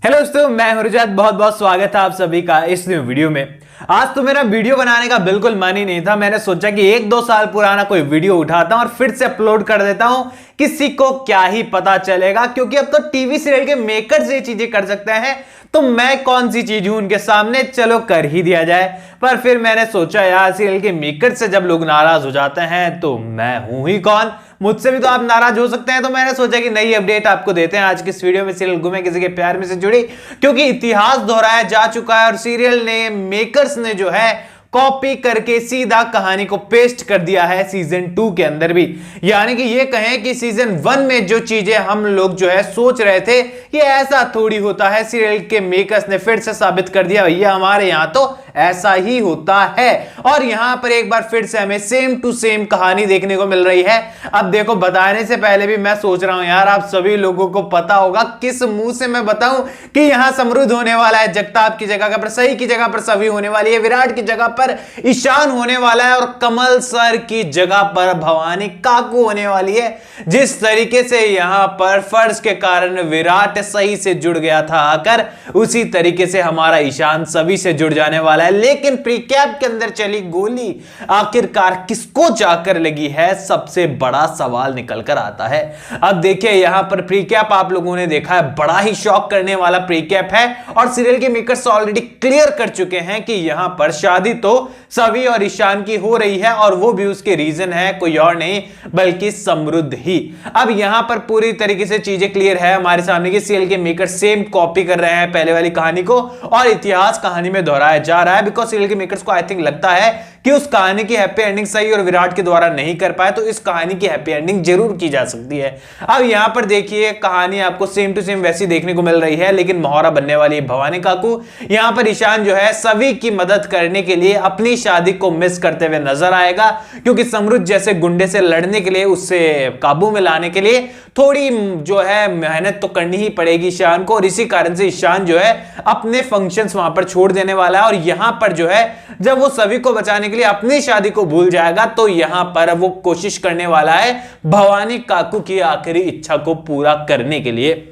Hello दोस्तों, मैं हूं रुजात। बहुत बहुत स्वागत है आप सभी का इस न्यू वीडियो में। आज तो मेरा वीडियो बनाने का बिल्कुल मन ही नहीं था। मैंने सोचा कि 1-2 साल पुराना कोई वीडियो उठाता हूं और फिर से अपलोड कर देता हूं। किसी को क्या ही पता चलेगा, क्योंकि अब तो टीवी सीरियल के मेकर्स ये चीजें कर सकते हैं, तो मैं कौन सी चीज हूं उनके सामने, चलो कर ही दिया जाए। पर फिर मैंने सोचा यार, सीरियल के मेकर्स से जब लोग नाराज हो जाते हैं तो मैं हूं ही कौन, मुझसे भी तो आप नाराज हो सकते हैं। तो मैंने सोचा कि नई अपडेट आपको देते हैं आज की इस वीडियो में। सीरियल गुम है किसी के प्यार में से जुड़ी, क्योंकि इतिहास दोहराया जा चुका है और सीरियल ने, मेकर्स ने जो है कॉपी करके सीधा कहानी को पेस्ट कर दिया है सीजन 2 के अंदर भी। यानी कि ये कहें कि सीजन 1 में जो चीजें हम लोग जो है सोच रहे थे कि ऐसा थोड़ी होता है, सीरियल के मेकर्स ने फिर से साबित कर दिया भैया हमारे यहां तो ऐसा ही होता है। और यहां पर एक बार फिर से हमें सेम टू सेम कहानी देखने को मिल रही है। अब देखो, बताने से पहले भी मैं सोच रहा हूं यार, आप सभी लोगों को पता होगा किस मुंह से मैं बताऊं कि यहां समृद्ध होने वाला है, जगताप की जगह पर सही की जगह पर सभी होने वाली है, विराट की जगह पर ईशान होने वाला है और कमल सर की जगह पर भवानी काकू होने वाली है। जिस तरीके से यहां पर फर्ज के कारण विराट सही से जुड़ गया था आकर, उसी तरीके से हमारा ईशान सभी से जुड़ जाने वाला है। लेकिन प्रीकैप के अंदर चली गोली आखिरकार किसको जाकर लगी है, सबसे बड़ा सवाल निकल कर आता है। अब देखिए, यहां पर प्रीकैप आप लोगों ने देखा है, बड़ा ही शॉक करने वाला प्रीकैप है और सीरियल के मेकर्स ऑलरेडी क्लियर कर चुके हैं कि यहां पर शादी तो सभी और ईशान की हो रही है, और वो भी उसके रीजन है कोई और नहीं बल्कि समृद्ध ही। अब यहां पर पूरी तरीके से चीजें क्लियर है हमारे सामने कि सीरियल के मेकर सेम कॉपी कर रहे हैं पहले वाली कहानी को और इतिहास कहानी में दोहराया जा रहा है। बिकॉज सीरियल के मेकर्स को आई थिंक लगता है कि उस कहानी की हैप्पी एंडिंग सही और विराट के द्वारा नहीं कर पाए, तो इस कहानी की हैप्पी एंडिंग जरूर की जा सकती है। अब यहां पर देखिए, कहानी आपको सेम टू सेम वैसी देखने को मिल रही है, लेकिन मोहरा बनने वाली है भवानी काकू। यहां पर ईशान जो है सभी की मदद करने के लिए अपनी शादी को मिस करते हुए नजर आएगा, क्योंकि समृद्ध जैसे गुंडे से लड़ने के लिए, उससे काबू में लाने के लिए थोड़ी जो है मेहनत तो करनी ही पड़ेगी ईशान को, और इसी कारण से ईशान जो है अपने फंक्शंस वहां पर छोड़ देने वाला है। और यहां पर जो है जब वो सभी को बचाने के लिए अपनी शादी को भूल जाएगा, तो यहां पर वो कोशिश करने वाला है भवानी काकू की आखिरी इच्छा को पूरा करने के लिए।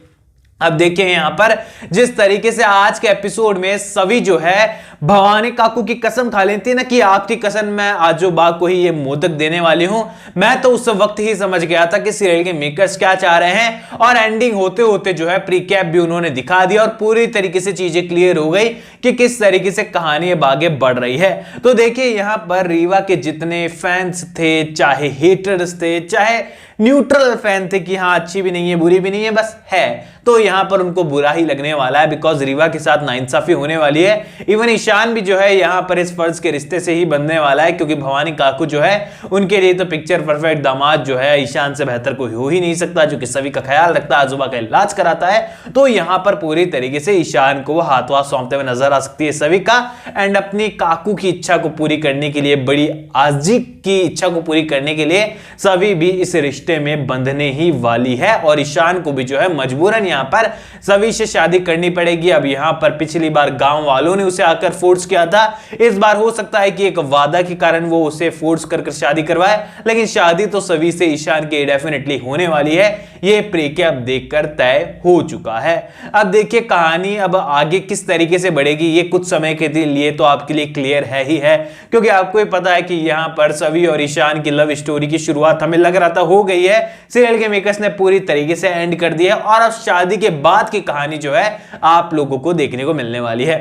अब देखिए, यहां पर जिस तरीके से आज के एपिसोड में सभी जो है भवानी काकू की कसम खा लेती ना कि आपकी कसम मैं आजो बाग को ही ये मोदक देने वाली हूं, मैं तो उस वक्त ही समझ गया था कि सीरियल के मेकर्स क्या चाह रहे हैं। और एंडिंग होते होते जो है प्रीकैप भी उन्होंने दिखा दिया और पूरी तरीके से चीजें क्लियर हो गई कि किस तरीके से कहानी अब आगे बढ़ रही है। तो देखिए, यहां पर रीवा के जितने फैंस थे, चाहे हेटर्स थे, चाहे न्यूट्रल फैन थे कि हाँ अच्छी भी नहीं है बुरी भी नहीं है बस है, तो यहां पर उनको बुरा ही लगने वाला है। बिकॉज रीवा के साथ नाइंसाफी होने वाली है। इवन ईशान भी जो है यहां पर इस फर्ज के रिश्ते से ही बनने वाला है, क्योंकि भवानी काकू जो है उनके लिए तो पिक्चर परफेक्ट दामाद जो है ईशान से बेहतर कोई हो ही नहीं सकता, जो कि सभी का ख्याल रखता है, आजूबा का इलाज कराता है। तो यहां पर पूरी तरीके से ईशान को वो हाथवा सौंपते हुए नजर आ सकती है सभी का, एंड अपनी काकू की इच्छा को पूरी करने के लिए, बड़ी आजी की इच्छा को पूरी करने के लिए सभी भी इस रिश्ते में बंधने ही वाली है। और ईशान को भी जो है मजबूरन यहां पर सभी से शादी करनी पड़ेगी। अब यहां पर पिछली बार गांव वालों ने उसे आकर फोर्स किया था, इस बार हो सकता है कि एक वादा के कारण वो उसे फोर्स कर शादी करवाए, लेकिन शादी तो सभी से ईशान की डेफिनेटली होने वाली है, ये प्रीकैप देखकर तय हो चुका है। अब देखिए, कहानी अब आगे किस तरीके से बढ़ेगी ये कुछ समय के लिए तो आपके लिए क्लियर है ही है, क्योंकि आपको ही पता है कि यहां पर सभी और ईशान की लव स्टोरी की शुरुआत हमें लग रहा था हो गई है, सीरियल के मेकर्स ने पूरी तरीके से एंड कर दिया और अब शादी के बाद की कहानी जो है आप लोगों को देखने को मिलने वाली है।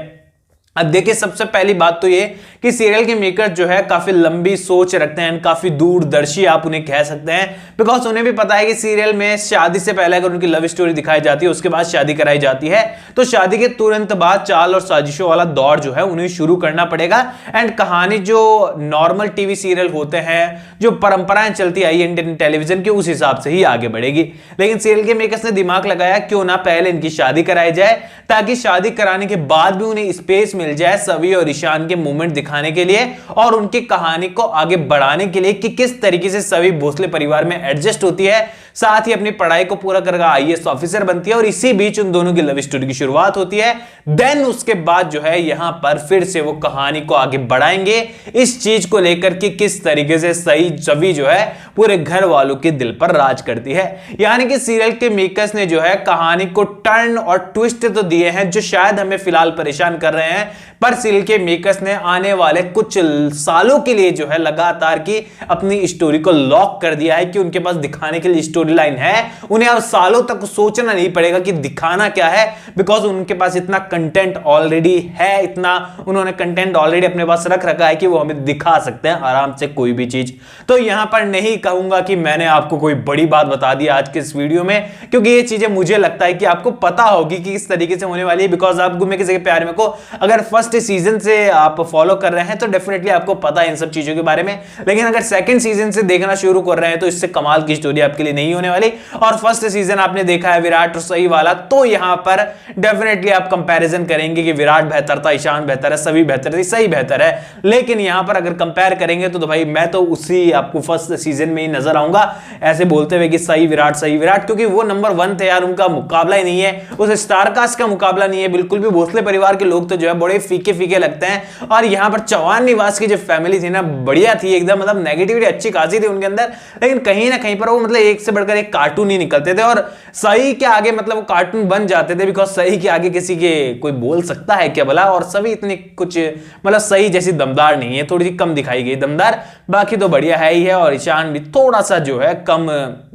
अब देखिए, सबसे पहली बात तो ये कि सीरियल के मेकर जो है काफी लंबी सोच रखते हैं, काफी दूरदर्शी आप उन्हें कह सकते हैं। बिकॉज उन्हें भी पता है कि सीरियल में शादी से पहले अगर उनकी लव स्टोरी दिखाई जाती है, उसके बाद शादी कराई जाती है, तो शादी के तुरंत बाद चाल और साजिशों वाला दौर जो है उन्हें शुरू करना पड़ेगा। एंड कहानी जो नॉर्मल टीवी सीरियल होते हैं, जो परंपराएं चलती आई इंडियन टेलीविजन की, उस हिसाब से ही आगे बढ़ेगी। लेकिन सीरियल के मेकर्स ने दिमाग लगाया क्यों ना पहले इनकी शादी कराई जाए, ताकि शादी कराने के बाद भी उन्हें स्पेस मिल जाए सभी और ईशान के मूवमेंट दिखाने के लिए और उनकी कहानी को आगे बढ़ाने के लिए कि किस तरीके से सभी भोसले परिवार में एडजस्ट होती है, साथ ही अपनी पढ़ाई को पूरा करके आईएएस ऑफिसर बनती है और इसी बीच उन दोनों की लव स्टोरी की शुरुआत होती है। देन उसके बाद जो है यहां पर फिर से वो कहानी को आगे बढ़ाएंगे इस चीज को लेकर कि किस तरीके से सई छवि जो है पूरे घर वालों के दिल पर राज करती है। यानी कि सीरियल के मेकर्स ने जो है कहानी को टर्न और ट्विस्ट तो दिए हैं जो शायद हमें फिलहाल परेशान कर रहे हैं, पर सीरियल के मेकर्स ने आने वाले कुछ सालों के लिए जो है लगातार की अपनी स्टोरी को लॉक कर दिया है कि उनके पास दिखाने के लिए स्टोरी लाइन है। उन्हें अब सालों तक सोचना नहीं पड़ेगा कि दिखाना क्या है, बिकॉज उनके पास इतना कंटेंट ऑलरेडी है, इतना उन्होंने कंटेंट ऑलरेडी अपने पास रख रखा है कि वो हमें दिखा सकते हैं आराम से कोई भी चीज। तो यहां पर नहीं कहूंगा कि मैंने आपको कोई बड़ी बात बता दी आज के इस वीडियो में, क्योंकि ये चीजें मुझे लगता है कि आपको पता होगी कि किस तरीके से होने वाली है, बिकॉज आप गुमे किसी के प्यार में को अगर फर्स्ट सीजन से आप फॉलो कर रहे हैं तो डेफिनेटली आपको पता है इन सब चीजों के बारे में। लेकिन अगर सेकंड सीजन से देखना शुरू कर रहे हैं तो इससे कमाल की स्टोरी आपके लिए नहीं होने वाली। और फर्स्ट सीजन आपने देखा है विराट और सई वाला, तो यहां पर डेफिनेटली आप कंपैरिजन करेंगे कि विराट बेहतर था, ईशान बेहतर है, सभी बेहतर थी, सही बेहतर है। लेकिन यहां पर अगर कंपेयर करेंगे तो भाई मैं तो उसी आपको फर्स्ट सीजन में ही नजर आऊंगा ऐसे बोलते हुए कि सही विराट, क्योंकि वो नंबर 1 थे यार, उनका मुकाबला ही नहीं है, उस स्टारकास्ट का मुकाबला नहीं है बिल्कुल भी। भोसले परिवार के लोग तो जो है बड़े फीके फीके लगते हैं। और यहां पर चौहान निवास की जो फैमिली थी ना बढ़िया थी एकदम, मतलब नेगेटिविटी अच्छी खासी थी उनके अंदर, लेकिन कहीं ना कहीं पर वो मतलब एक से बढ़कर एक कार्टून ही निकलते थे। और सही के आगे मतलब वो कार्टून बन जाते थे, बिकॉज सही के आगे किसी के कोई बोल सकता है क्या भला। और सभी इतनी कुछ मतलब सही जैसी दमदार नहीं है, थोड़ी सी कम दिखाई गई दमदार, बाकी तो बढ़िया है ही है। और ईशान भी थोड़ा सा जो है कम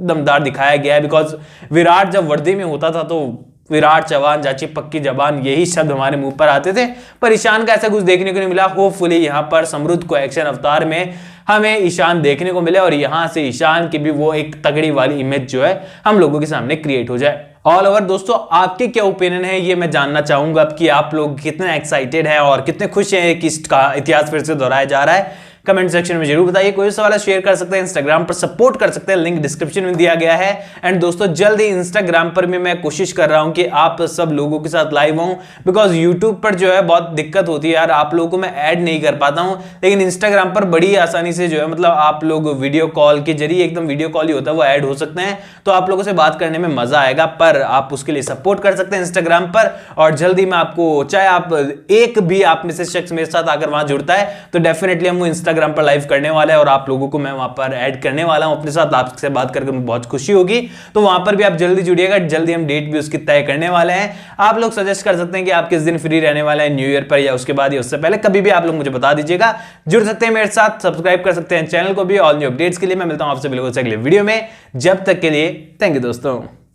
दमदार दिखाया गया है, बिकॉज विराट जब वर्दी में होता था तो विराट चौहान चाची पक्की जबान यही शब्द हमारे मुंह पर आते थे, पर ईशान का ऐसा कुछ देखने को नहीं मिला। होपफुली यहां पर समृद्ध को एक्शन अवतार में हमें ईशान देखने को मिले और यहां से ईशान की भी वो एक तगड़ी वाली इमेज जो है हम लोगों के सामने क्रिएट हो जाए। ऑल ओवर दोस्तों आपके क्या ओपिनियन है ये मैं जानना चाहूंगा कि आप लोग कितने एक्साइटेड हैं और कितने खुश हैं कि इसका इतिहास फिर से दोहराया जा रहा है। कमेंट सेक्शन में जरूर बताइए। कोई सवाल शेयर कर सकते हैं, इंस्टाग्राम पर सपोर्ट कर सकते हैं, लिंक डिस्क्रिप्शन में दिया गया है। एंड दोस्तों जल्द ही इंस्टाग्राम पर भी मैं कोशिश कर रहा हूं कि आप सब लोगों के साथ लाइव हूं, बिकॉज यूट्यूब पर जो है बहुत दिक्कत होती है यार, आप लोगों को मैं ऐड नहीं कर पाता हूं। लेकिन इंस्टाग्राम पर बड़ी आसानी से जो है मतलब आप लोग वीडियो कॉल के जरिए, एकदम वीडियो कॉल ही होता है, वो ऐड हो सकते हैं, तो आप लोगों से बात करने में मजा आएगा। पर आप उसके लिए सपोर्ट कर सकते हैं इंस्टाग्राम पर। और जल्दी मैं आपको, चाहे आप एक भी आप में से शख्स मेरे साथ आकर वहां जुड़ता है तो डेफिनेटली हम वो इंस्टाग्राम पर लाइव करने वाला है और आप लोगों को मैं वहां पर ऐड करने वाला हूं अपने साथ। आपसे बात करके मुझे बहुत खुशी होगी, तो वहां पर भी आप जल्दी जुड़िएगा। जल्दी हम डेट भी उसकी तय करने वाले हैं। आप लोग सजेस्ट कर सकते हैं कि आप किस दिन फ्री रहने वाले हैं, न्यू ईयर पर या उसके बाद या उससे पहले, कभी भी आप लोग मुझे बता दीजिएगा। जुड़ सकते हैं मेरे साथ, सब्सक्राइब कर सकते हैं चैनल को भी। ऑल न्यू अपडेट्स के लिए मैं मिलता हूं आपसे बिल्कुल अगले वीडियो में। जब तक के लिए थैंक यू दोस्तों।